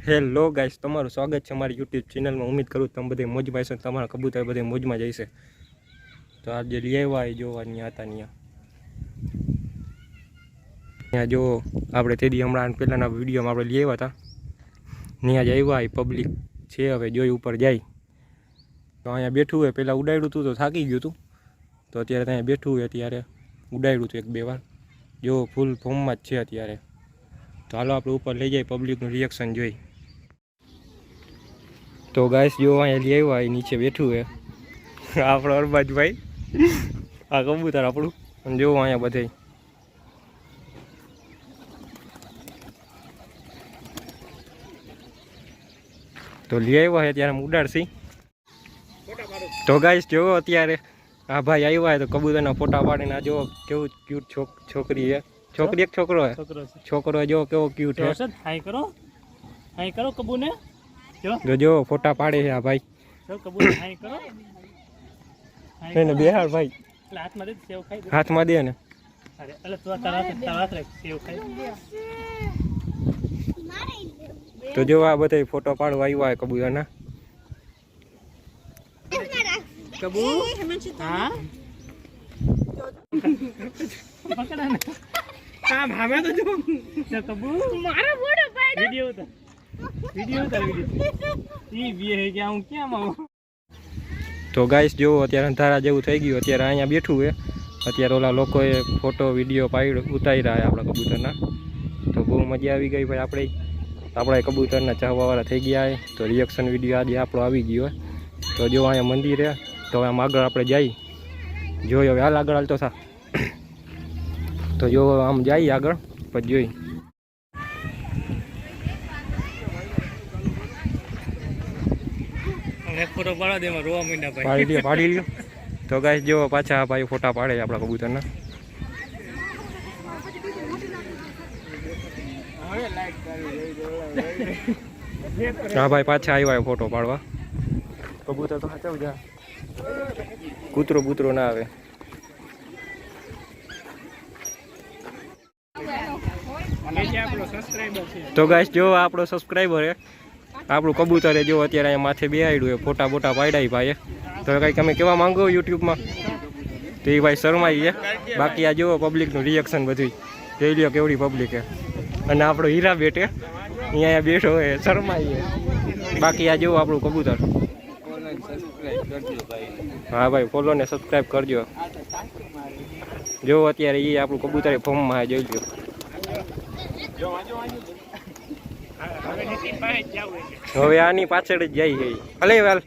Hello guys, તમારું સ્વાગત છે અમારી યુટ્યુબ ચેનલમાં। ઉમ્મીદ કરું તમે બધે મોજમાં હશો, તમારા કબૂતર બધે મોજમાં જઈશે। તો આજે લઈ આવ્યા જોવાની હતા ત્યાં જો આપણે તેદી હમણાં પહેલાંના વિડીયોમાં આપણે લઈ આવ્યા હતા, ત્યાં જ આવ્યા પબ્લિક છે। હવે જોઈ ઉપર જાય તો અહીંયા બેઠું હોય, પહેલાં ઉડાડ્યું હતું તો થાકી ગયું હતું, તો અત્યારે ત્યાં બેઠું હોય ત્યારે ઉડાડ્યું હતું 1-2 વાર। જો ફૂલ ફોર્મમાં જ છે અત્યારે। તો હાલો આપણે ઉપર લઈ જાય, પબ્લિકનું રિએક્શન જોઈ। તો ગાઈસ જો અહીંયા લઈ આવ્યા, નીચે બેઠું હે આપણો અરબાજભાઈ, આ કબૂતર આપણું। અને જો અહીંયા બધે તો લઈ આવ્યા છે ત્યારે ઉડાડશી। તો ગાઈસ જો અત્યારે આ ભાઈ આવ્યા છે તો કબૂતરના ફોટા પાડીને આ જો કેવું ક્યુટ છોકરી છે, છોકરી એક છોકરો છે, છોકરો જો કેવો ક્યુટ છે। હાઈ કરો કબૂને, જો ફોટા પાડે છે આ ભાઈ। કબૂને હાઈ કરો, એને બેહાર ભાઈ, હાથમાં દે સેવ ખાઈ દે, હાથમાં દે ને। અરે અલે તો તારા સેવ ખાઈ। તો જો આ બધા ફોટો પાડવા આવ્યા કબૂતરના। કબૂ હા પકડા ને કામ હવે તો જો કબૂ મારો ફોટો પાડો, વિડિયો ઉતાર ઈ બી હે કે હું કેમ આવું। તો ગાઈસ જો અત્યારે અંધારા જેવું થઈ ગયું, અત્યારે અહીંયા બેઠું છે। અત્યારે ઓલા લોકોએ ફોટો વિડીયો ઉતાર્યા છે આપણા કબૂતરના। તો બહુ મજા આવી ગઈ ભાઈ આપણા કબૂતરના ચાહવાવાળા થઈ ગયા છે। તો રિએક્શન વિડીયો આજે આપણો આવી ગયો। તો જો અહીંયા મંદિર છે, તો આમ આગળ આપણે જઈ જોઈ, હવે હાલ આગળ હાલતો થા। તો જો આમ જઈએ આગળ પછી જોઈ। ફોટો પાડવા દે, એમાં રોવા માંડ્યા ભાઈ, પાડી લ્યો। તો ગાઈસ જો પાછા ભાઈ ફોટા પાડે છે આપણા કબૂતરના। હા ભાઈ પાછા આવ્યા ફોટો પાડવા। કબૂતર તો સાચવ જા, કૂતરો ના આવે। તો ગાઈસ જો આપણો સબસ્ક્રાઈબર છે, આપણું કબૂતર છે। જો અત્યારે અહીંયા માથે બેહાડ્યું છે, ફોટા બોટા પાડ્યા ભાઈ। તો કંઈક તમે કહેવા માંગો યુટ્યુબમાં? તો એ ભાઈ શરમાઈ છે। બાકી આ જુઓ પબ્લિકનું રિએક્શન બધું જોઈ લ્યો, કેવડી પબ્લિક છે। અને આપણો હીરા બેટે અહીંયા બેઠો હોય, શરમાઈ છે। બાકી આ જુઓ આપણું કબૂતર। હા ભાઈ ફોલો ને સબસ્ક્રાઈબ કરજો। જો અત્યારે એ આપણું કબૂતર ફોર્મમાં જોઈ લ્યો। હવે આની પાછળ જ જાય છે, ભલે વાલ।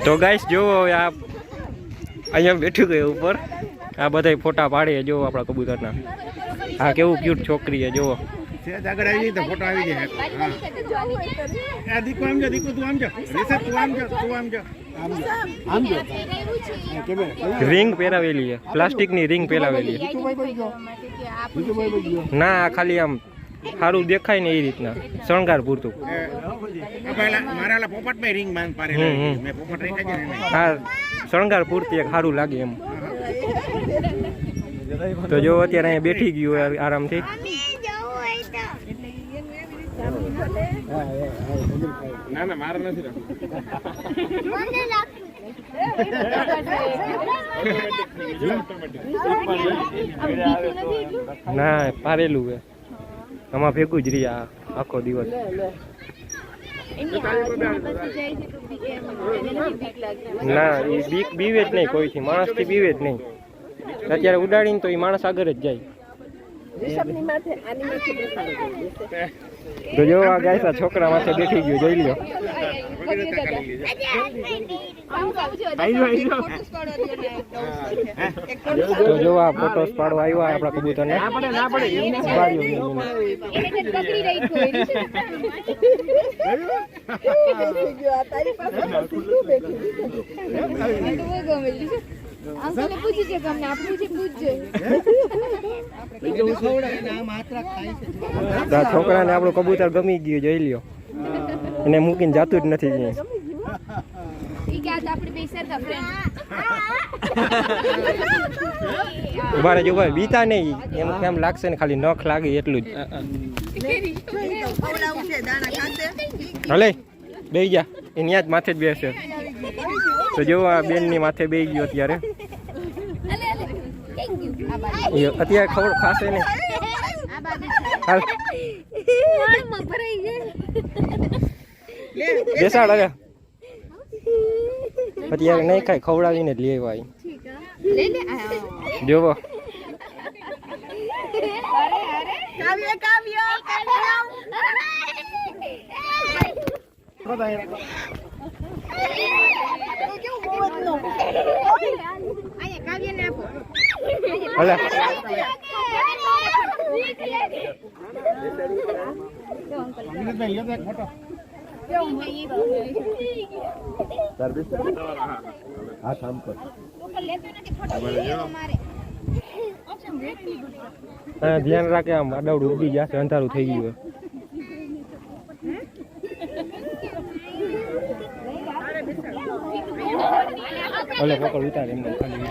તો ગાઈસ જો હવે આ અહીંયા બેઠું ગયું ઉપર, આ બધા ફોટા પાડે જો આપણા કબૂતરના। આ કેવું ક્યુટ છોકરી છે, જુઓ આગળ આવી તો ફોટો આવી જાય। આ દીકુ આમ જા, દીકુ તું આમ જા, રિસર્ચ તું આમ જા, આમ જા। રિંગ પહેરાવેલી છે, પ્લાસ્ટિકની રિંગ પહેરાવેલી છે। ના ખાલી આમ સારું દેખાય ને એ રીતના, શણગાર પૂરતું। મારા પોપટમાં રિંગ બાંધ પાડેલી, મેં પોપટ રહી જાય ને, હા શણગાર પૂરતી એક સારું લાગે એમ। તો જો અત્યારે અહીંયા બેઠી ગયું આરામથી। ના મારે નથી ના પારેલું છે, આમાં ભેગું જ રહ્યા આખો દિવસ। ના એ બીવે જ નહીં કોઈથી, માણસથી બીવે જ નહીં। અત્યારે ઉડાડીને તો એ માણસ આગળ જ જાય। તો જો આ ગાઈસ આ છોકરા માથે બેઠી ગયું, જોઈ લ્યો। તો જો આ ફોટોસ પાડવા આવ્યા આપણા કબૂતરને। છોકરાને આપણું કબૂતર ગમી ગયું, જોઈ લ્યો। એને મૂકીને જાતું જ નથી। ઉભા રહેજો ભાઈ, બીતા નહીં, એમ કેમ લાગશે ને ખાલી નખ લાગે એટલું જ. હલે બેસી જા, એની યાદ માથે જ બેસે. તો જો આ બેનની માથે બેસી ગયો અત્યારે. અત્યારે ખબર ખાશે ને. હાલ બેસાડ હવે. અત્યારે નહીં ખાય, ખવડાવીને જ લેવા જોવો. ધ્યાન રાખે, આમ અડાવડું ઉડી જશે, અંધારું થઈ ગયું. ઓલે પકડ ઉતાર એમને ખાલી.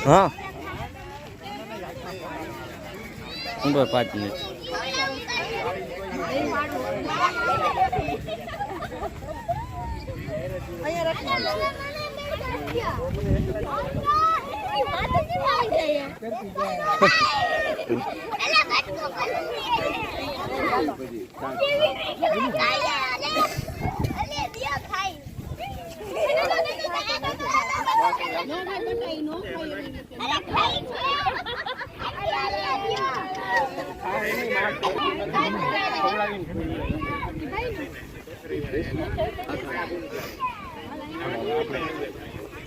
हाँ 5 મિનિટ.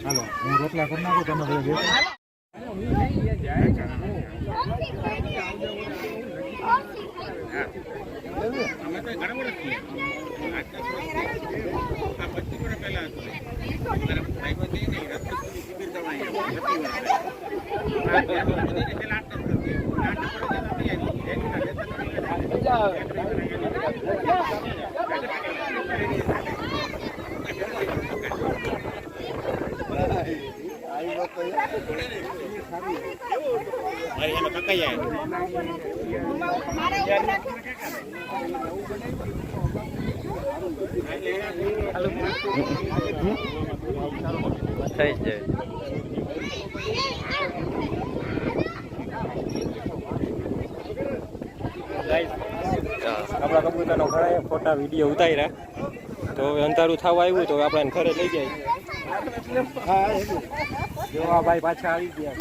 હાલો હું રોટલા કરી નાખું, તમે બધા થઈ જાય. આપણા કબૂતરનો ઘણા ફોટા વિડીયો ઉતાર્યા, તો હવે અંધારું થવા આવ્યું તો આપણે ઘરે લઈ જાય. જો આ ભાઈ પાછા આવી ગયા.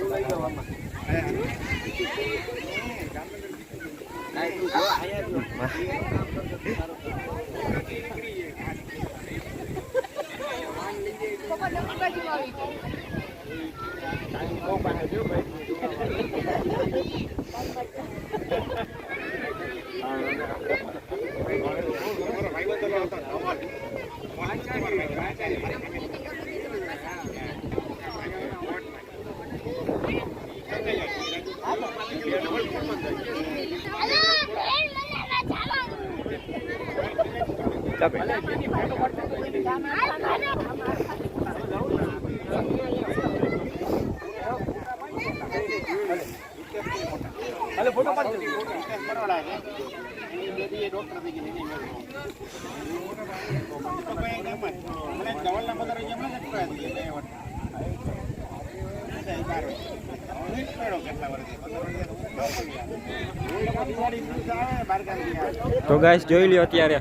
તો ગાઈસ જોઈ લ્યો અત્યારે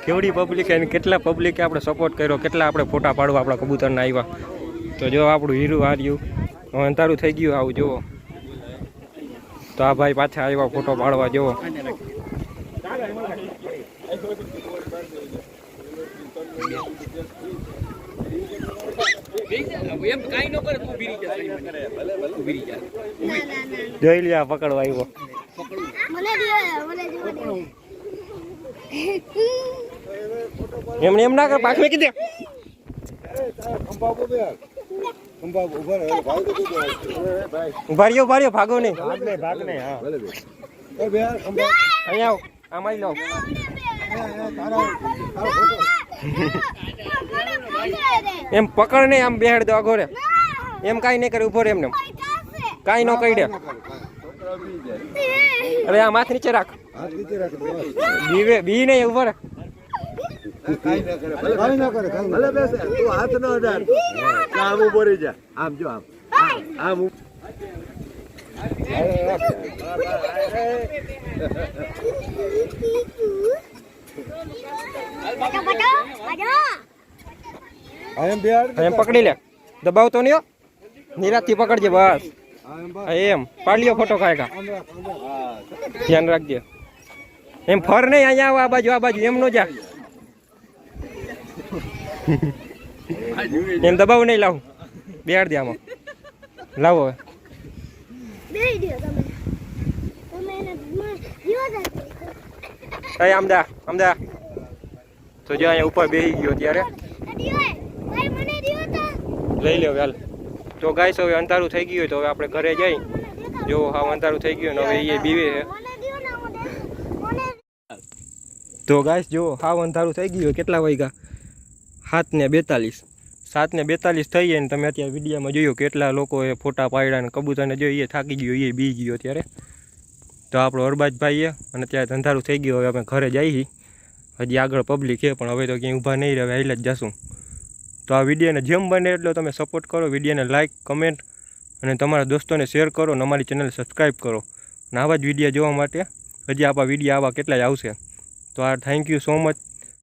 કેવડી પબ્લિક અને કેટલા પબ્લિકે આપણે સપોર્ટ કર્યો, કેટલા આપણે ફોટા પાડવા આપણા કબૂતરના આવ્યા. તો જો આપણું હીરું હાર્યું, અંધારું થઈ ગયું. આવું જુઓ તો આ ભાઈ પાછા આવ્યા ફોટો પાડવા જેવો. જોઈ લે, પકડવા આવ્યો. એમને એમ ના કર, પાછ મેં કીધે. ઉભા રહ્યો, ભાગો નહીં. અહીંયા આવો, આમાં લો. એમ પકડ નહીં, આમ બેહાડ દો અઘોરે. એમ કાંઈ નહીં કરે, ઉભો રે એમને. કાંઈ ન કહી દે. અરે આ માથ નીચે રાખ. બી નહીં, ઉભો રે. એમ પકડી લે, દબાવતો નહીં. નિરાતથી પકડજે બસ. એમ પાડ લ્યો ફોટો કાઢા. ધ્યાન રાખજે. એમ ફર નહીં, અહીંયા આવો, આ બાજુ એમ નો જા. એમ દબાવ નહીં, લાવું બેહાડ દે આમાં. લાવો હવે આમદા તો જો અહીંયા ઉપર બેસી ગયો ત્યારે લઈ લ્યો હાલ. તો ગાઈસ હવે અંધારું થઈ ગયું, તો હવે આપણે ઘરે જઈ. જો હાવ અંધારું થઈ ગયું ને હવે એ બીવે છે. તો ગાઈસ જો હાવ અંધારું થઈ ગયું. કેટલા વાગ્યા? 7:42. 7:42 થઈ જાય ને તમે અત્યારે વિડીયોમાં જોયું કેટલા લોકોએ ફોટા પાડ્યા ને કબૂતરને જોઈએ થાકી ગયો, એ બી ગયો ત્યારે. તો આપણો અરબાજભાઈ અને અત્યારે અંધારું થઈ ગયું. હવે આપણે ઘરે જઈએ. હજી આગળ પબ્લિક છે પણ હવે તો ક્યાંય ઊભા નહીં રહે, હાલ જ જશું. તો આ વિડીયોને જેમ બને એટલો તમે સપોર્ટ કરો. વિડીયોને લાઇક, કમેન્ટ અને તમારા દોસ્તોને શેર કરો અને અમારી ચેનલ સબસ્ક્રાઈબ કરો. અને આવા જ વિડીયો જોવા માટે હજી આપણા વિડીયો આવા કેટલાય આવશે. તો આ થેન્ક યુ સો મચ.